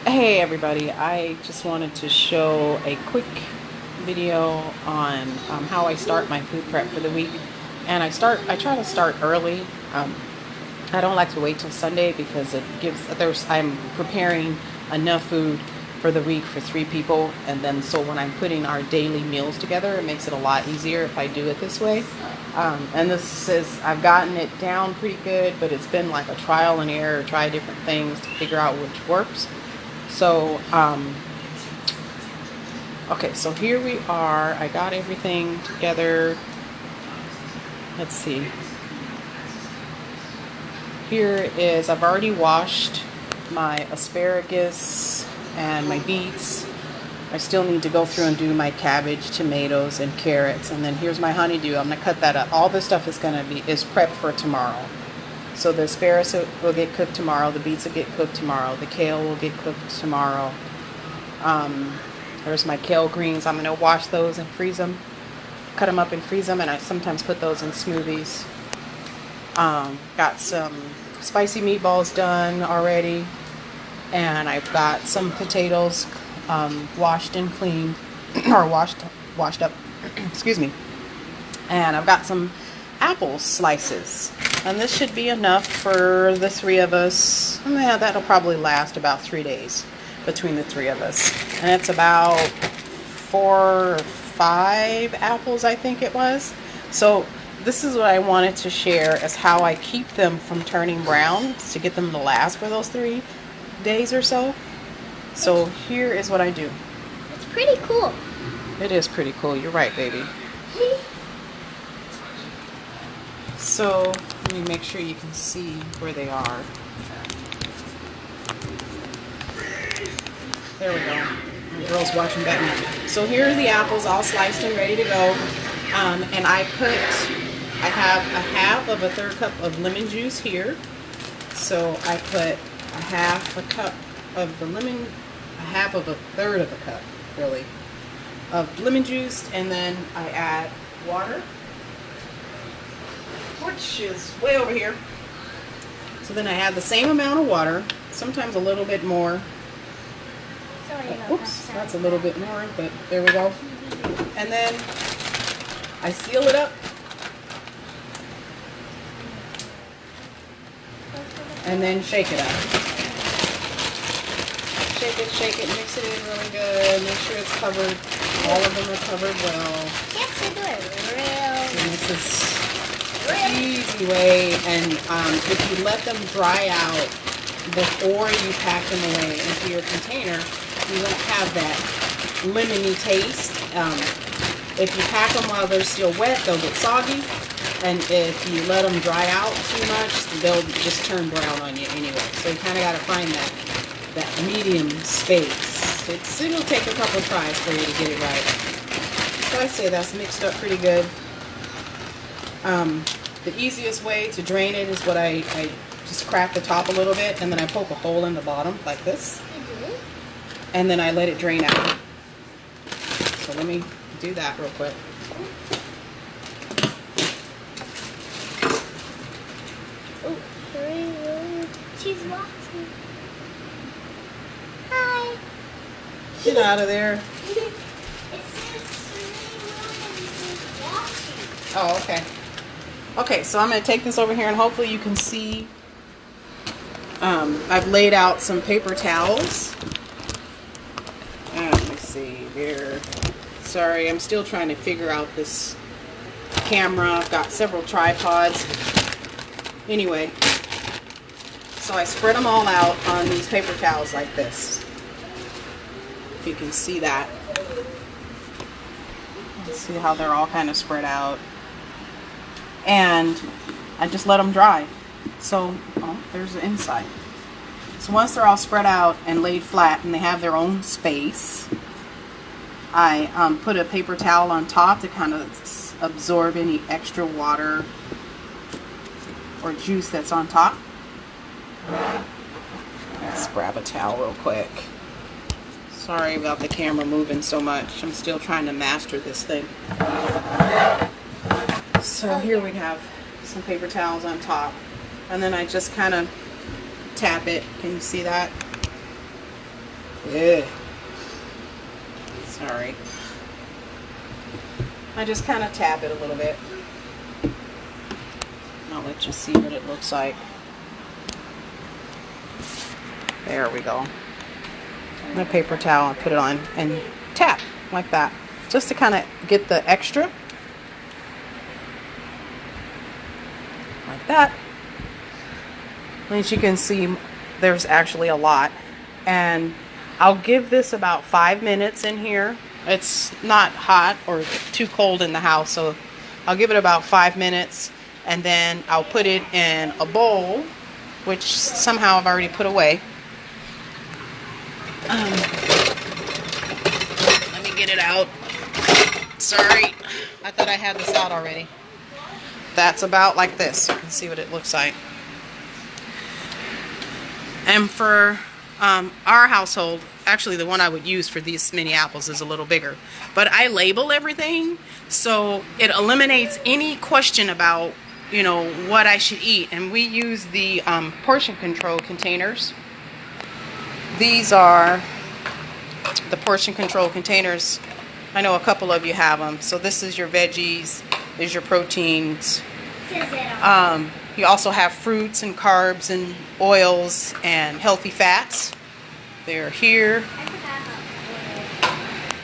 Hey everybody, I just wanted to show a quick video on how I start my food prep for the week. And I try to start early. I don't like to wait till Sunday because I'm preparing enough food for the week for 3 people. And then so when I'm putting our daily meals together, it makes it a lot easier if I do it this way. I've gotten it down pretty good, but it's been like a trial and error, try different things to figure out which works. So, okay, so here we are. I got everything together. Let's see. Here is, I've already washed my asparagus and my beets. I still need to go through and do my cabbage, tomatoes, and carrots. And then here's my honeydew. I'm gonna cut that up. All this stuff is prepped for tomorrow. So the asparagus will get cooked tomorrow. The beets will get cooked tomorrow. The kale will get cooked tomorrow. There's my kale greens. I'm going to wash those and freeze them. Cut them up and freeze them. And I sometimes put those in smoothies. Got some spicy meatballs done already. And I've got some potatoes washed and cleaned. Or washed up. Excuse me. And I've got some apple slices. And this should be enough for the 3 of us. Yeah, that'll probably last about 3 days between the 3 of us. And it's about 4 or 5 apples, I think it was. So this is what I wanted to share as how I keep them from turning brown to get them to last for those 3 days or so. So here is what I do. It's pretty cool. It is pretty cool. You're right, baby. So let me make sure you can see where they are. There we go. The girl's watching Batman. So here are the apples all sliced and ready to go. And I have a half of a 1/3 cup of lemon juice here. So I put a half a cup of the lemon, a half of a 1/3 of a cup, really, of lemon juice. And then I add water, which is way over here. So then I add the same amount of water, sometimes a little bit more. Oops, that's a little bit more, but there we go. And then I seal it up. And then shake it up. Shake it, mix it in really good. Make sure it's covered. All of them are covered well. Yes, they do it real. And this is an easy way. And if you let them dry out before you pack them away into your container, you won't have that lemony taste. If you pack them while they're still wet, they'll get soggy. And if you let them dry out too much, they'll just turn brown on you anyway. So you kind of got to find that medium space. It'll take a couple tries for you to get it right. So I say that's mixed up pretty good. The easiest way to drain it is what I just crack the top a little bit, and then I poke a hole in the bottom like this. And then I let it drain out. So let me do that real quick. Oh, she's watching. Hi. Get out of there. Oh, okay. Okay, so I'm going to take this over here and hopefully you can see. I've laid out some paper towels. Let me see here. Sorry, I'm still trying to figure out this camera. I've got several tripods. Anyway, so I spread them all out on these paper towels like this. If you can see that. Let's see how they're all kind of spread out. And I just let them dry. So, oh, there's the inside. So once they're all spread out and laid flat and they have their own space, I put a paper towel on top to kind of absorb any extra water or juice that's on top. Let's grab a towel real quick. Sorry about the camera moving so much. I'm still trying to master this thing. So here we have some paper towels on top. And then I just kind of tap it. Can you see that? Yeah. Sorry. I just kind of tap it a little bit. I'll let you see what it looks like. There we go. And a paper towel and put it on and tap like that. Just to kind of get the extra. Like that. As you can see, there's actually a lot. And I'll give this about 5 minutes in here. It's not hot or too cold in the house, so I'll give it about 5 minutes, and then I'll put it in a bowl, which somehow I've already put away. Let me get it out. Sorry, I thought I had this out already. That's about like this. You can see what it looks like. And for our household, actually the one I would use for these mini apples is a little bigger. But I label everything, so it eliminates any question about, you know, what I should eat. And we use the portion control containers. These are the portion control containers. I know a couple of you have them. So this is your veggies, there's your proteins. You also have fruits and carbs and oils and healthy fats. They're here.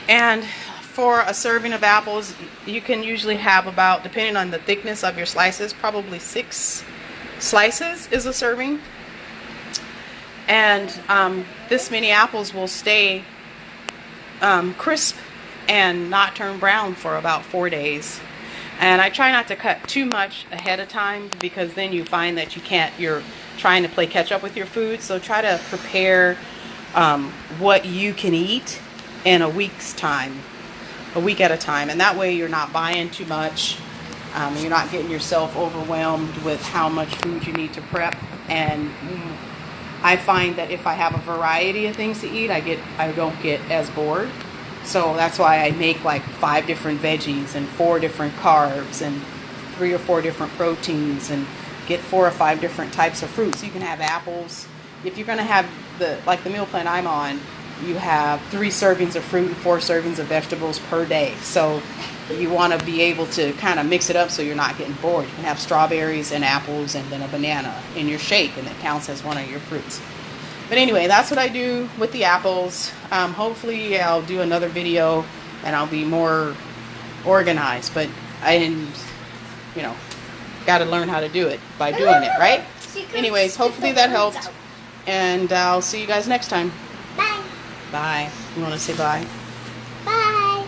And for a serving of apples, you can usually have about, depending on the thickness of your slices, probably 6 slices is a serving. And this many apples will stay crisp and not turn brown for about 4 days. And I try not to cut too much ahead of time, because then you find that you're trying to play catch up with your food. So try to prepare what you can eat in a week's time, a week at a time. And that way you're not buying too much. You're not getting yourself overwhelmed with how much food you need to prep. And I find that if I have a variety of things to eat, I don't get as bored. So that's why I make like 5 different veggies and 4 different carbs and 3 or 4 different proteins, and get 4 or 5 different types of fruits. You can have apples. If you're going to have like the meal plan I'm on, you have 3 servings of fruit and 4 servings of vegetables per day. So you want to be able to kind of mix it up so you're not getting bored. You can have strawberries and apples and then a banana in your shake, and it counts as one of your fruits. But anyway, that's what I do with the apples. Hopefully I'll do another video and I'll be more organized. But I didn't, you know, got to learn how to do it by doing it, right? Anyways, hopefully that helped. And I'll see you guys next time. Bye. Bye. You want to say bye? Bye.